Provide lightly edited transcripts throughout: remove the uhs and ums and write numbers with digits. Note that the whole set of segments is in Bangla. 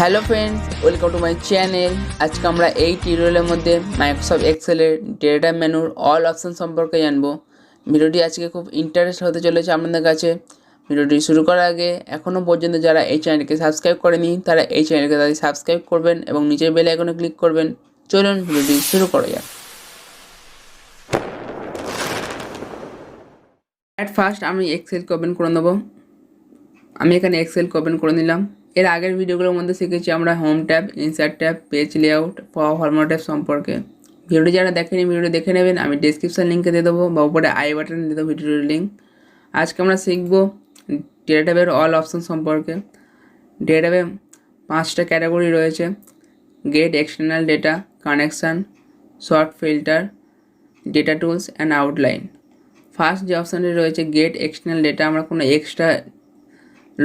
Hello friends, welcome to my channel. আজকে আমরা এই টিউটোরিয়ালের মধ্যে মাইক্রোসফট এক্সেলের ডেটা মেনুর অল অপশন সম্পর্কে জানবো। ভিডিওটি আজকে খুব ইন্টারেস্ট হতে চলেছে আপনাদের কাছে। ভিডিওটি শুরু করার আগে এখনও পর্যন্ত যারা এই চ্যানেলকে সাবস্ক্রাইব করেনি তারা এই চ্যানেলকে তাদের সাবস্ক্রাইব করবেন এবং নিচের বেল আইকনে ক্লিক করবেন। চলুন ভিডিওটি শুরু করা যাক। অ্যাট ফার্স্ট আমি এক্সেলকে ওপেন করে নেব। আমি এখানে এক্সেলকে ওপেন করে নিলাম। এর আগের ভিডিওগুলোর মধ্যে শিখেছি আমরা home tab, insert tab, page layout, format tab সম্পর্কে। ভিডিওটি যারা দেখেনি ভিডিওটি দেখে নেবেন, আমি ডেসক্রিপশন লিঙ্কে দিয়ে দেবো বা উপরে আই বাটনে দিয়ে দেবো ভিডিওর লিঙ্ক। আজকে আমরা শিখব ডেটা ট্যাবের অল অপশন সম্পর্কে। ডেটা ট্যাবে 5টা ক্যাটাগরি রয়েছে: get, external data, connection, sort filter, data tools and outline. First যে অপশানটি রয়েছে গেট এক্সটার্নাল ডেটা, আমরা কোনো এক্সট্রা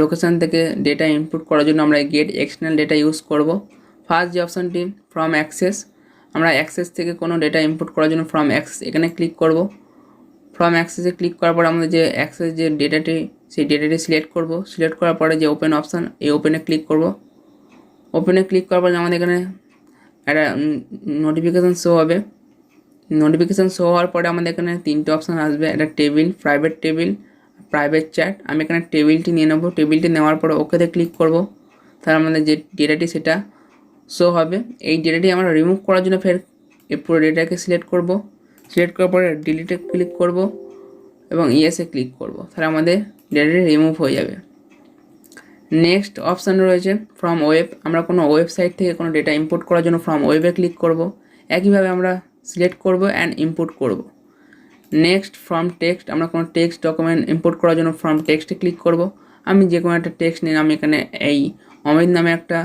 লোকেশান থেকে ডেটা ইনপুট করার জন্য আমরা গেট এক্সটার্নাল ডেটা ইউজ করব। ফার্স্ট যে অপশানটি ফ্রম অ্যাক্সেস, আমরা অ্যাক্সেস থেকে কোনো ডেটা ইনপুট করার জন্য ফ্রম অ্যাক্সেস এখানে ক্লিক করব। ফ্রম অ্যাক্সেসে ক্লিক করার পর আমাদের যে অ্যাক্সেস যে ডেটাটি সেই ডেটাটি সিলেক্ট করব। সিলেক্ট করার পরে যে ওপেন অপশান, এই ওপেনে ক্লিক করব। ওপেনে ক্লিক করার পর আমাদের এখানে একটা নোটিফিকেশান শো হবে। নোটিফিকেশান শো হওয়ার পরে আমাদের এখানে 3টে অপশান আসবে, একটা table, private table, private chat. আমি এখানে টেবিলটি নিয়ে নেব। টেবিলটি নেওয়ার পরে ওকেতে ক্লিক করব। তাহলে আমাদের যে ডেটাটি সেটা শো হবে। এই ডেটাটি আমরা রিমুভ করার জন্য ফের এই পুরো ডেটাকে সিলেক্ট করব। সিলেক্ট করার পরে ডিলিটে ক্লিক করব এবং ইয়েসে ক্লিক করব। তাহলে আমাদের ডেটাটি রিমুভ হয়ে যাবে। নেক্সট অপশান রয়েছে ফ্রম ওয়েব, আমরা কোনো ওয়েবসাইট থেকে কোনো ডেটা ইম্পোর্ট করার জন্য ফ্রম ওয়েবে ক্লিক করব। একইভাবে আমরা সিলেক্ট করব অ্যান্ড ইম্পোর্ট করব। নেক্সট ফ্রম টেক্সট, আমরা কোনো টেক্সট ডকুমেন্ট ইম্পোর্ট করার জন্য ফ্রম টেক্সটে ক্লিক করব। আমি যে কোনো একটা টেক্সট নিয়ে আমি এখানে এই অমিত নামে একটা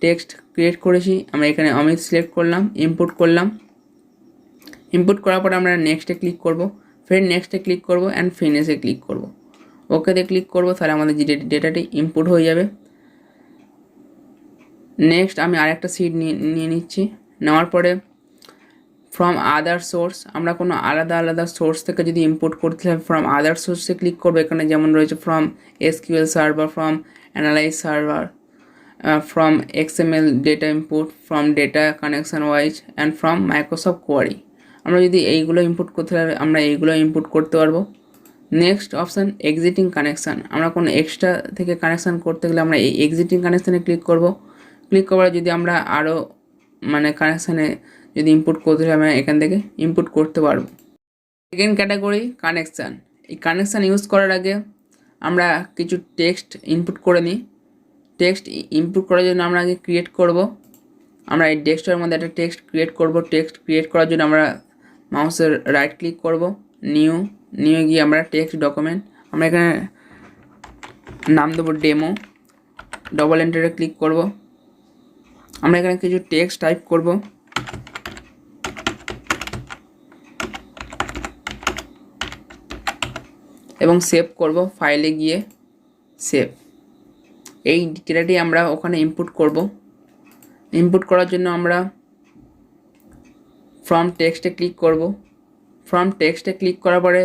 টেক্সট ক্রিয়েট করেছি। আমরা এখানে অমিত সিলেক্ট করলাম, ইম্পোর্ট করলাম। ইম্পোর্ট করার পরে আমরা নেক্সটে ক্লিক করব, ফের নেক্সটে ক্লিক করব অ্যান্ড ফিনিশে ক্লিক করব। ওকেতে ক্লিক করব, তাহলে আমাদের যে ডেটাটি ইম্পোর্ট হয়ে যাবে। নেক্সট আমি আরেকটা সিট নিয়ে নিচ্ছি। নেওয়ার পরে ফ্রম আদার সোর্স, আমরা কোনো আলাদা আলাদা সোর্স থেকে যদি ইম্পোর্ট করতে হয় ফ্রম আদার সোর্সে ক্লিক করবো। এখানে যেমন রয়েছে from SQL server, from analyse server, from XML data import, from data connection ওয়াইজ অ্যান্ড ফ্রম মাইক্রোসফট কোয়ারি। আমরা যদি এইগুলো ইম্পোর্ট করতে হয় আমরা এইগুলো ইম্পোর্ট করতে পারবো। নেক্সট অপশান এক্সিটিং কানেকশান, আমরা কোনো এক্সট্রা থেকে কানেকশান করতে গেলে আমরা এই এক্সিটিং কানেকশানে ক্লিক করব। ক্লিক করার যদি আমরা আরও কানেকশানে যদি ইনপুট করতে হয় আমরা এখান থেকে ইনপুট করতে পারবো। Second category connection. এই কানেকশান ইউজ করার আগে আমরা কিছু টেক্সট ইনপুট করে নিই। টেক্সট ইনপুট করার জন্য আমরা আগে ক্রিয়েট করব। আমরা এই ডেস্কটপের মধ্যে একটা টেক্সট ক্রিয়েট করব। টেক্সট ক্রিয়েট করার জন্য আমরা মাউসের রাইট ক্লিক করব, নিউ গিয়ে আমরা টেক্সট ডকুমেন্ট, আমরা এখানে নাম দেবো ডেমো, ডবল এন্টারে ক্লিক করব। আমরা এখানে কিছু টেক্সট টাইপ করব এবং সেভ করব। ফাইলে গিয়ে সেভ। এই ডেটাটি আমরা ওখানে ইনপুট করব। ইনপুট করার জন্য আমরা ফ্রম টেক্সটে ক্লিক করব। ফ্রম টেক্সটে ক্লিক করার পরে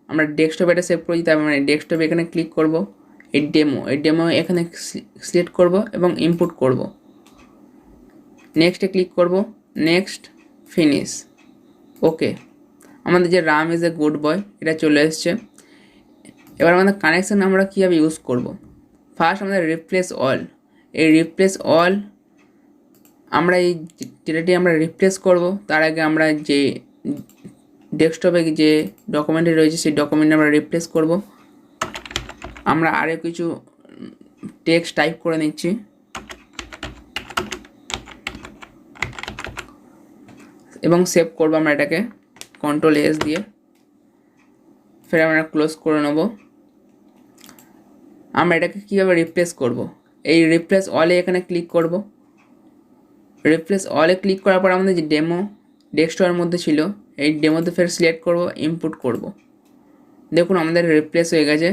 আমরা ডেস্কটপে এটা সেভ করেছি, তার মানে ডেস্কটপে এখানে ক্লিক করব। এই ডেমো এখানে সিলেক্ট করব এবং ইনপুট করব। নেক্সটে ক্লিক করব, নেক্সট, ফিনিশ, ওকে। আমাদের যে রাম ইজ এ গুড বয় এটা চলে এসছে। এবার আমাদের কানেকশান আমরা কীভাবে ইউজ করব। ফার্স্ট আমাদের রিপ্লেস অল। এই রিপ্লেস অল, আমরা এই ডেটাটি আমরা রিপ্লেস করব। তার আগে আমরা যে ডেস্কটপে যে ডকুমেন্টটি রয়েছে সেই ডকুমেন্ট আমরা রিপ্লেস করব। আমরা আরও কিছু টেক্সট টাইপ করে নিচ্ছি। এবং সেভ করব আমরা এটাকে Ctrl+S দিয়ে। ফের আমরা ক্লোজ করে নেব। আমরা এটাকে কীভাবে রিপ্লেস করব, এই রিপ্লেস অলে এখানে ক্লিক করব। রিপ্লেস অলে ক্লিক করার পর আমাদের যে ডেমো ডেস্কটপের মধ্যে ছিল এই ডেমোতে ফের সিলেক্ট করব, ইনপুট করব। দেখুন আমাদের রিপ্লেস হয়ে গেছে।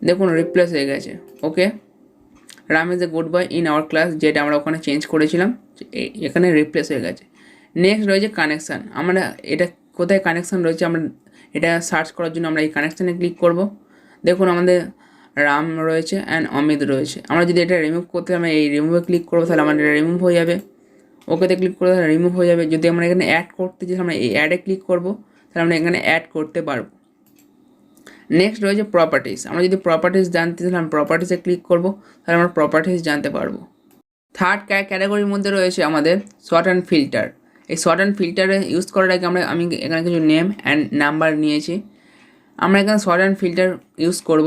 দেখুন রিপ্লেস হয়ে গেছে। Okay, Ram is a good boy in our class, যেটা আমরা ওখানে চেঞ্জ করেছিলাম এখানে রিপ্লেস হয়ে গেছে। নেক্সট রয়েছে কানেকশান। আমরা এটা কোথায় কানেকশান রয়েছে আমরা এটা সার্চ করার জন্য আমরা এই কানেকশানে ক্লিক করব। দেখুন আমাদের রাম রয়েছে অ্যান্ড অমিত রয়েছে। আমরা যদি এটা রিমুভ করতে আমরা এই রিমুভে ক্লিক করবো, তাহলে আমার এটা রিমুভ হয়ে যাবে। ওকেতে ক্লিক করে তাহলে রিমুভ হয়ে যাবে। যদি আমরা এখানে অ্যাড করতে চাই, আমরা এই অ্যাডে ক্লিক করবো, তাহলে আমরা এখানে অ্যাড করতে পারবো। নেক্সট রয়েছে প্রপার্টিস। আমরা যদি প্রপার্টিস জানতে চাই, আমরা প্রপার্টিসে ক্লিক করবো, তাহলে আমরা প্রপার্টিস জানতে পারবো। থার্ড ক্যাটাগরির মধ্যে রয়েছে আমাদের শর্ট অ্যান্ড ফিল্টার। এই শর্ট অ্যান্ড ফিল্টারে ইউজ করার আগে আমি এখানে কিছু নেম অ্যান্ড নাম্বার নিয়েছি। আমরা এখানে শর্ট অ্যান্ড ফিল্টার ইউজ করব।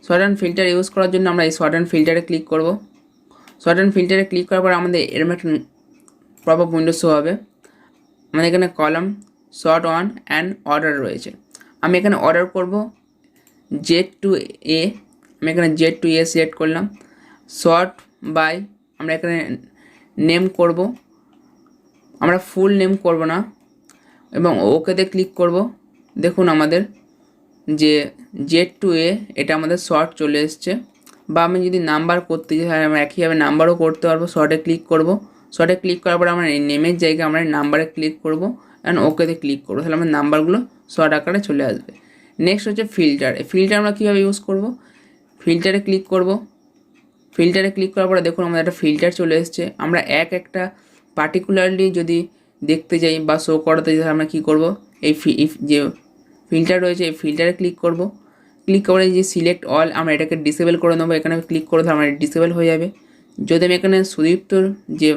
শর্ট অ্যান্ড ফিল্টার ইউজ করার জন্য আমরা এই শর্ট অ্যান্ড ফিল্টারে ক্লিক করব। শর্ট অ্যান্ড ফিল্টারে ক্লিক করার পর আমাদের এরকম একটা পপ আপ উইন্ডো শো হবে। আমাদের এখানে column, short on and order রয়েছে। আমি এখানে অর্ডার করব Z to A। আমি এখানে Z to A সিলেক্ট করলাম। শর্ট বাই আমরা এখানে নেম করব, আমরা ফুল নেম করব না, এবং ওকেতে ক্লিক করব। দেখুন আমাদের যে Z to A এটা আমাদের শর্ট চলে এসছে। বা আমি যদি নাম্বার করতে চাই, তাহলে আমরা একইভাবে নাম্বারও করতে পারবো। শর্টে ক্লিক করব, শর্টে ক্লিক করার পর আমরা এই নেমের জায়গায় আমরা নাম্বারে ক্লিক করব অ্যান্ড ওকেতে ক্লিক করবো, তাহলে আমার নাম্বারগুলো শর্ট আকারে চলে আসবে। নেক্সট হচ্ছে ফিল্টার। এই ফিল্টার আমরা কীভাবে ইউজ করব, ফিল্টারে ক্লিক করব। ফিল্টারে ক্লিক করার পরে দেখুন আমাদের একটা ফিল্টার চলে এসছে। আমরা একটা পার্টিকুলারলি যদি দেখতে যাই বা শো করাতে যাই, আমরা কী করব, এই যে ফিল্টার রয়েছে এই ফিল্টারে ক্লিক করব। ক্লিক করে যে সিলেক্ট অল, আমরা এটাকে ডিসেবল করে নেবো। এখানে ক্লিক করে তাহলে আমার ডিসেবল হয়ে যাবে। যদি আমি এখানে সুদীপ্তর যে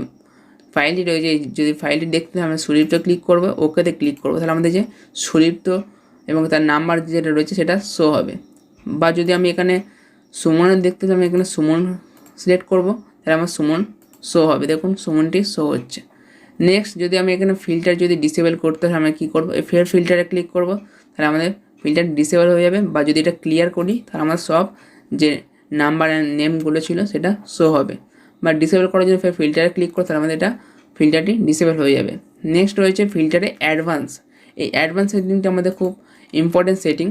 ফাইলটি রয়েছে, যদি ফাইলটি দেখতে আমি সুদীপ্ত ক্লিক করবো, ওকেতে ক্লিক করবো, তাহলে আমাদের যে সুদীপ্ত এবং তার নাম্বার যেটা রয়েছে সেটা শো হবে। বা যদি আমি এখানে সুমনের দেখতে চাই, আমি এখানে সুমন সিলেক্ট করব, তাহলে আমার সুমন শো হবে। দেখুন সুমনটি শো হচ্ছে। নেক্সট যদি আমি এখানে ফিল্টার যদি ডিসেবল করতে হয়, আমরা কী করবো, এই ফিল্টারে ক্লিক করব, তাহলে আমাদের ফিল্টার ডিসেবল হয়ে যাবে। বা যদি এটা ক্লিয়ার করি, তাহলে আমার সব যে নাম্বার অ্যান্ড নেমগুলো ছিল সেটা শো হবে। বা ডিসেবল করার জন্য ফিল্টারে ক্লিক করে, তাহলে আমাদের এটা ফিল্টারটি ডিসেবল হয়ে যাবে। নেক্সট রয়েছে ফিল্টারে অ্যাডভান্স। এই অ্যাডভান্স সেটিংটা আমাদের খুব ইম্পর্টেন্ট সেটিং।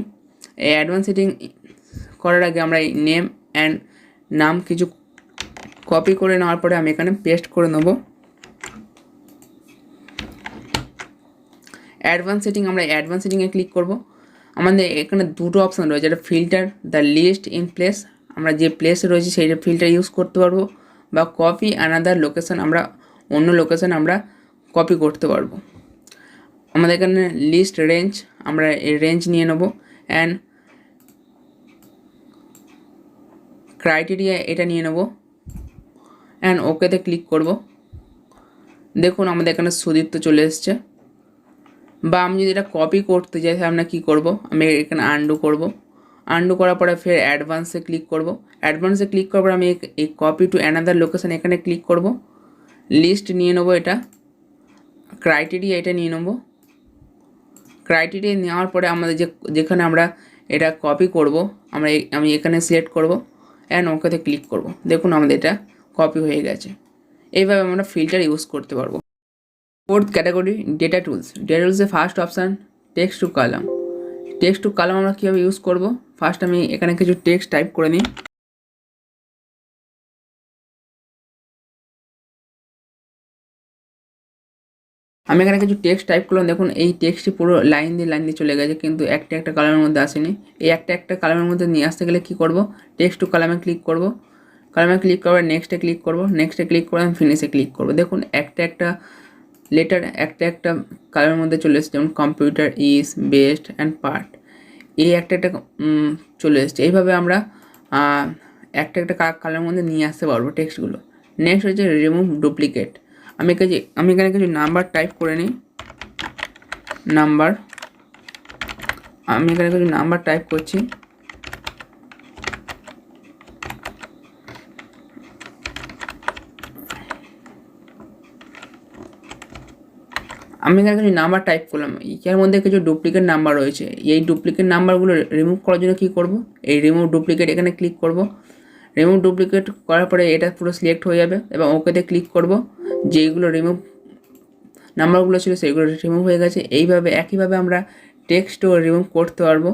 এই অ্যাডভান্স সেটিং করার আগে আমরা এই নেম অ্যান্ড নাম কিছু কপি করে নেওয়ার পরে আমি এখানে পেস্ট করে নেব। অ্যাডভান্স সেটিং, আমরা অ্যাডভান্স সেটিংয়ে ক্লিক করব। আমাদের এখানে দুটো অপশান রয়েছে, একটা filter the list in place, আমরা যে প্লেসে রয়েছে সেই ফিল্টার ইউজ করতে পারবো। বা কপি অ্যানাদার লোকেশান, আমরা অন্য লোকেশান আমরা কপি করতে পারবো। আমাদের এখানে লিস্ট রেঞ্জ, আমরা এই রেঞ্জ নিয়ে নেব। অ্যান্ড ক্রাইটেরিয়া এটা নিয়ে নেব অ্যান্ড ওকেতে ক্লিক করব। দেখুন আমাদের এখানে সুদীপ্ত চলে এসছে। বা আমি যদি এটা কপি করতে চাই, তাহলে আমরা কী করব, আমি এখানে আন্ডু করব। আন্ডু করার পরে ফের অ্যাডভান্সে ক্লিক করব। অ্যাডভান্সে ক্লিক করার পরে আমি এই কপি টু অ্যানাদার লোকেশান এখানে ক্লিক করব। লিস্ট নিয়ে নেব, এটা ক্রাইটেরিয়া এটা নিয়ে নেব। ক্রাইটেরিয়া নেওয়ার পরে আমাদের যেখানে আমরা এটা কপি করব, আমি এখানে সিলেক্ট করব অ্যান্ড ওকেতে ক্লিক করব। দেখুন আমাদের এটা কপি হয়ে গেছে। এইভাবে আমরা ফিল্টার ইউজ করতে পারবো। Fourth category data tools. Data টুলসের first option text to column. Text to column আমরা কীভাবে ইউজ করব, ফার্স্ট আমি এখানে কিছু টেক্সট টাইপ করে নিই। আমি এখানে কিছু টেক্সট টাইপ করলাম। দেখুন এই টেক্সটটি পুরো লাইন দিয়ে চলে গেছে, কিন্তু একটা কলামের মধ্যে আসেনি। এই একটা কলামের মধ্যে নিয়ে আসতে গেলে কী করব, টেক্সট টু কলামে ক্লিক করব। কলামে ক্লিক করবার নেক্সটে ক্লিক করব, নেক্সটে ক্লিক করে আমি ফিনিশে ক্লিক করব। দেখুন একটা লেটার একটা কলামের মধ্যে চলে এসেছে, যেমন computer is best and part, এই একটা চলে এসেছে। এইভাবে আমরা একটা কালারের মধ্যে নিয়ে আসতে পারবো টেক্সটগুলো। নেক্সট হচ্ছে রিমুভ ডুপ্লিকেট। আমি এখানে কিছু নাম্বার টাইপ করে নিই। আমি এখানে কিছু নাম্বার টাইপ করছি। আমি এখানে কিছু নাম্বার টাইপ করলাম, এর মধ্যে কিছু ডুপ্লিকেট নাম্বার রয়েছে। এই ডুপ্লিকেট নাম্বারগুলো রিমুভ করার জন্য কী করব, এই রিমুভ ডুপ্লিকেট এখানে ক্লিক করব। রিমুভ ডুপ্লিকেট করার পরে এটা পুরো সিলেক্ট হয়ে যাবে এবং ওকেতে ক্লিক করব। যেইগুলো রিমুভ নাম্বারগুলো ছিল সেইগুলো রিমুভ হয়ে গেছে। এইভাবে একইভাবে আমরা টেক্সটও রিমুভ করতে পারবো।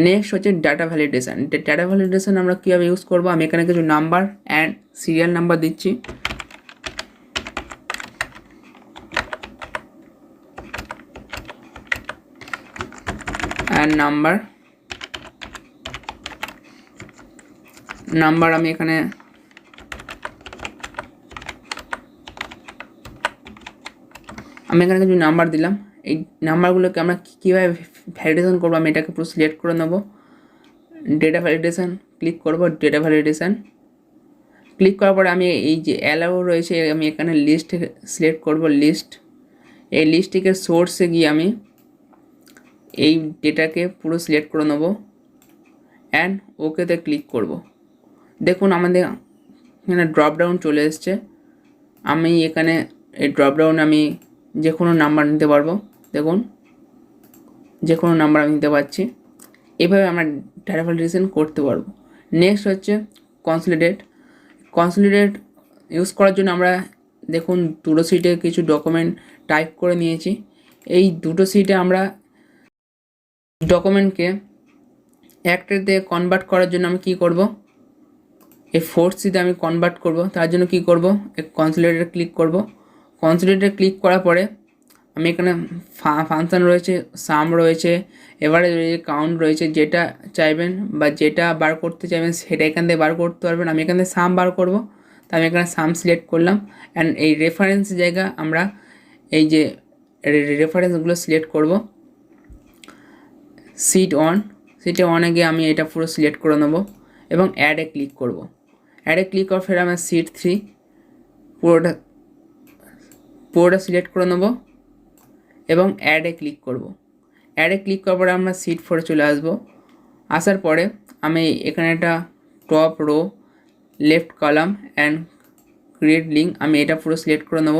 নেক্সট হচ্ছে ডাটা ভ্যালিডেশন। ডাটা ভ্যালিডেশন আমরা কীভাবে ইউজ করব, আমি এখানে কিছু নাম্বার অ্যান্ড সিরিয়াল নাম্বার দিচ্ছি। অ্যান্ড নাম্বার নাম্বার আমি এখানে কিছু নাম্বার দিলাম। এই নাম্বারগুলোকে আমরা কীভাবে ভ্যালিডেশন করবো আমি এটাকে পুরো সিলেক্ট করে নেব। ডেটা ভ্যালিডেশন ক্লিক করব, ডেটা ভ্যালিডেশন ক্লিক করার পরে আমি এই যে অ্যালাউ রয়েছে আমি এখানে লিস্ট সিলেক্ট করব, লিস্ট। এই লিস্ট থেকে সোর্সে গিয়ে আমি এই ডেটাকে পুরো সিলেক্ট করে নেব অ্যান্ড ওকেতে ক্লিক করব। দেখুন আমাদের এখানে ড্রপ ডাউন চলে এসছে। আমি এখানে এই ড্রপ ডাউন আমি যে কোনো নাম্বার নিতে পারবো। দেখুন যে কোনো নাম্বার আমি নিতে পারছি। এভাবে আমরা ডেটা ভ্যালিডেশন করতে পারবো। নেক্সট হচ্ছে কনসলিডেট ইউজ করার জন্য আমরা দেখুন দুটো সিটে কিছু ডকুমেন্ট টাইপ করে নিয়েছি। এই দুটো সিটে আমরা ডকুমেন্টকে একটাতে কনভার্ট করার জন্য আমি কী করব, এই ফোর্থ সিটে আমি কনভার্ট করব। তার জন্য কি করব, এই কনসলিডেটে ক্লিক করব। কনসলিডেটে ক্লিক করার পরে আমি এখানে ফাংশন রয়েছে, সাম রয়েছে, এভারেজ রয়েছে, কাউন্ট রয়েছে। যেটা চাইবেন বা যেটা বার করতে চাইবেন সেটা এখান থেকে বার করতে পারবেন। আমি এখান থেকে সাম বার করব, তাই আমি এখানে সাম সিলেক্ট করলাম। অ্যান্ড এই রেফারেন্স জায়গা আমরা এই যে রেফারেন্সগুলো সিলেক্ট করব। সিটে অনে গিয়ে আমি এটা পুরো সিলেক্ট করে নেব এবং অ্যাডে ক্লিক করব। অ্যাডে ক্লিক করার ফের আমার সিট 3 পুরোটা সিলেক্ট করে নেব এবং অ্যাডে ক্লিক করব। অ্যাডে ক্লিক করার পরে আমরা সিট 4 চলে আসার পরে আমি এখানে একটা top row left column and create link আমি এটা পুরো সিলেক্ট করে নেব।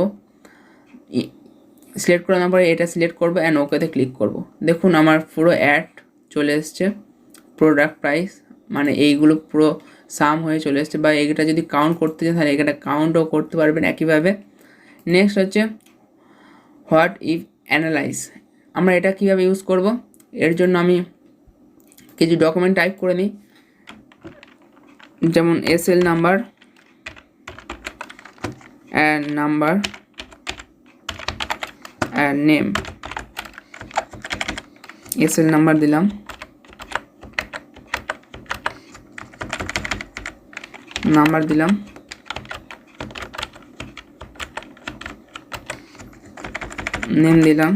সিলেক্ট করে নেওয়ার পরে এটা সিলেক্ট করব অ্যান্ড ওকেতে ক্লিক করব। দেখুন আমার পুরো অ্যাড চলে এসছে। প্রোডাক্ট প্রাইস মানে এইগুলো পুরো সাম হয়ে চলে এসছে। বা এইটা যদি কাউন্ট করতে চান তাহলে এটা কাউন্টও করতে পারবেন একইভাবে। নেক্সট হচ্ছে হোয়াট ইফ অ্যানালাইজ। আমরা এটা কীভাবে ইউজ করব, এর জন্য আমি কিছু ডকুমেন্ট টাইপ করে নিই, যেমন SL number and number and name. SL number দিলাম, নাম্বার দিলাম, নেম দিলাম,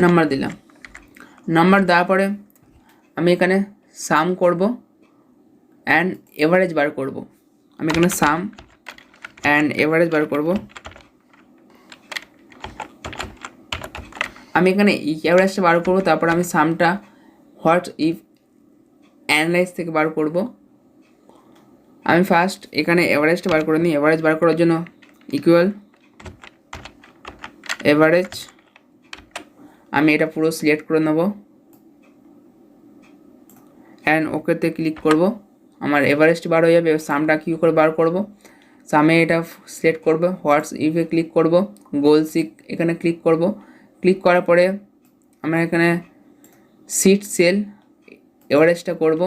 নাম্বার দিলাম। নাম্বার দেওয়ার পরে আমি এখানে সাম করব অ্যান্ড এভারেজ বার করব। আমি এখানে সাম অ্যান্ড এভারেজ বার করব। আমি এখানে এভারেজটা বার করব, তারপর আমি সামটা হোয়াট ইফ অ্যানালাইজ থেকে বার করব। আমি ফার্স্ট এখানে এভারেজটা বার করে নিই। এভারেজ বার করার জন্য ইকুয়াল এভারেজ আমি এটা পুরো সিলেক্ট করে নেব অ্যান্ড ওকেতে ক্লিক করব। আমার এভারেজটি বার হয়ে যাবে। সামটা কী করে বার করব, সামে এটা সিলেক্ট করব, হোয়াটস ইফে ক্লিক করব, গোল সিক এখানে ক্লিক করব। ক্লিক করার পরে আমরা এখানে সিট সেল এভারেজটা করব,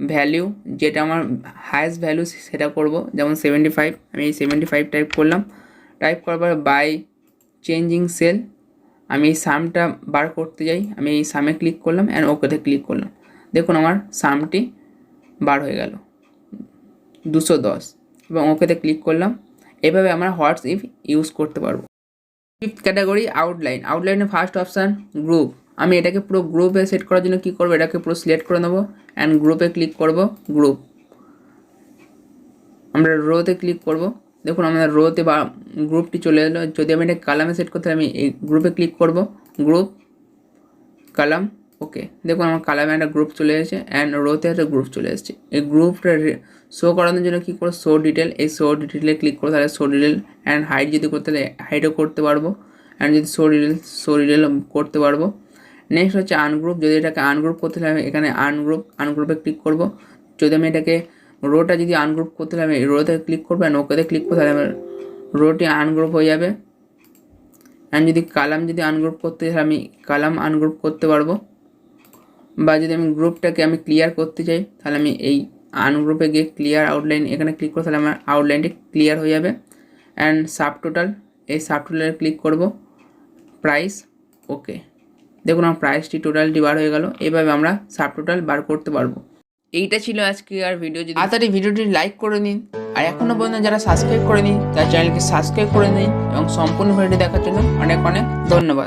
ভ্যালু যেটা আমার হায়েস্ট ভ্যালু সেটা করব, যেমন 75। আমি এই 75 টাইপ করলাম। টাইপ করার পরে বাই চেঞ্জিং সেল আমি এই সামটা বার করতে যাই, আমি এই সামে ক্লিক করলাম অ্যান্ড ওকেতে ক্লিক করলাম। দেখুন আমার সামটি বার হয়ে গেল 210 এবং ওকেতে ক্লিক করলাম। এভাবে আমরা হোয়াটস ইফ ইউজ করতে পারবো। Fifth category outline. আউটলাইনের ফার্স্ট অপশান গ্রুপ। আমি এটাকে পুরো গ্রুপে সেট করার জন্য কী করবো, এটাকে পুরো সিলেক্ট করে নেবো অ্যান্ড গ্রুপে ক্লিক করব। গ্রুপ আমরা রোতে ক্লিক করব। দেখুন আমাদের রোতে বা গ্রুপটি চলে এলো। যদি আমি এটা কালামে সেট করতে আমি এই গ্রুপে ক্লিক করব, গ্রুপ কালাম ওকে। দেখুন আমার কালামে একটা গ্রুপ চলে এসেছে অ্যান্ড রোতে একটা গ্রুপ চলে এসেছে। এই গ্রুপটা শো করানোর জন্য কী করো, শো ডিটেল। এই শো ডিটেলে ক্লিক করো, তাহলে শো ডিটেল অ্যান্ড হাইট যদি করতে তাহলে হাইটও করতে পারবো অ্যান্ড যদি শো ডিটেল করতে পারবো। নেক্সট হচ্ছে আনগ্রুপ। যদি এটাকে আনগ্রুপ করতে হলে এখানে আনগ্রুপে ক্লিক করব। যদি আমি এটাকে রোটা যদি আনগ্রুপ করতে হলে আমি রোতে ক্লিক করবো অ্যান্ড ওকেতে ক্লিক করবো, তাহলে আমার রোটি আনগ্রুপ হয়ে যাবে। অ্যান্ড যদি কালাম যদি আনগ্রুপ করতে চাই আমি কালাম আনগ্রুপ করতে পারবো। বা যদি আমি গ্রুপটাকে আমি ক্লিয়ার করতে চাই তাহলে আমি এই আনগ্রুপে গিয়ে ক্লিয়ার আউটলাইন এখানে ক্লিক করে তাহলে আমার আউটলাইনটি ক্লিয়ার হয়ে যাবে। অ্যান্ড সাব টোটাল, এই সাব টোটালে ক্লিক করব, প্রাইস, ওকে। দেখুন আমার প্রাইসটি টোটালটি বার হয়ে গেল। এইভাবে আমরা সাব টোটাল বার করতে পারবো। এইটা ছিল আজকে আর ভিডিও। যদি তাড়াতাড়ি ভিডিওটি লাইক করে নিন, আর এখনও পর্যন্ত যারা সাবস্ক্রাইব করে নিন তার চ্যানেলকে সাবস্ক্রাইব করে নিন, এবং সম্পূর্ণ ভিডিওটি দেখার জন্য অনেক অনেক ধন্যবাদ।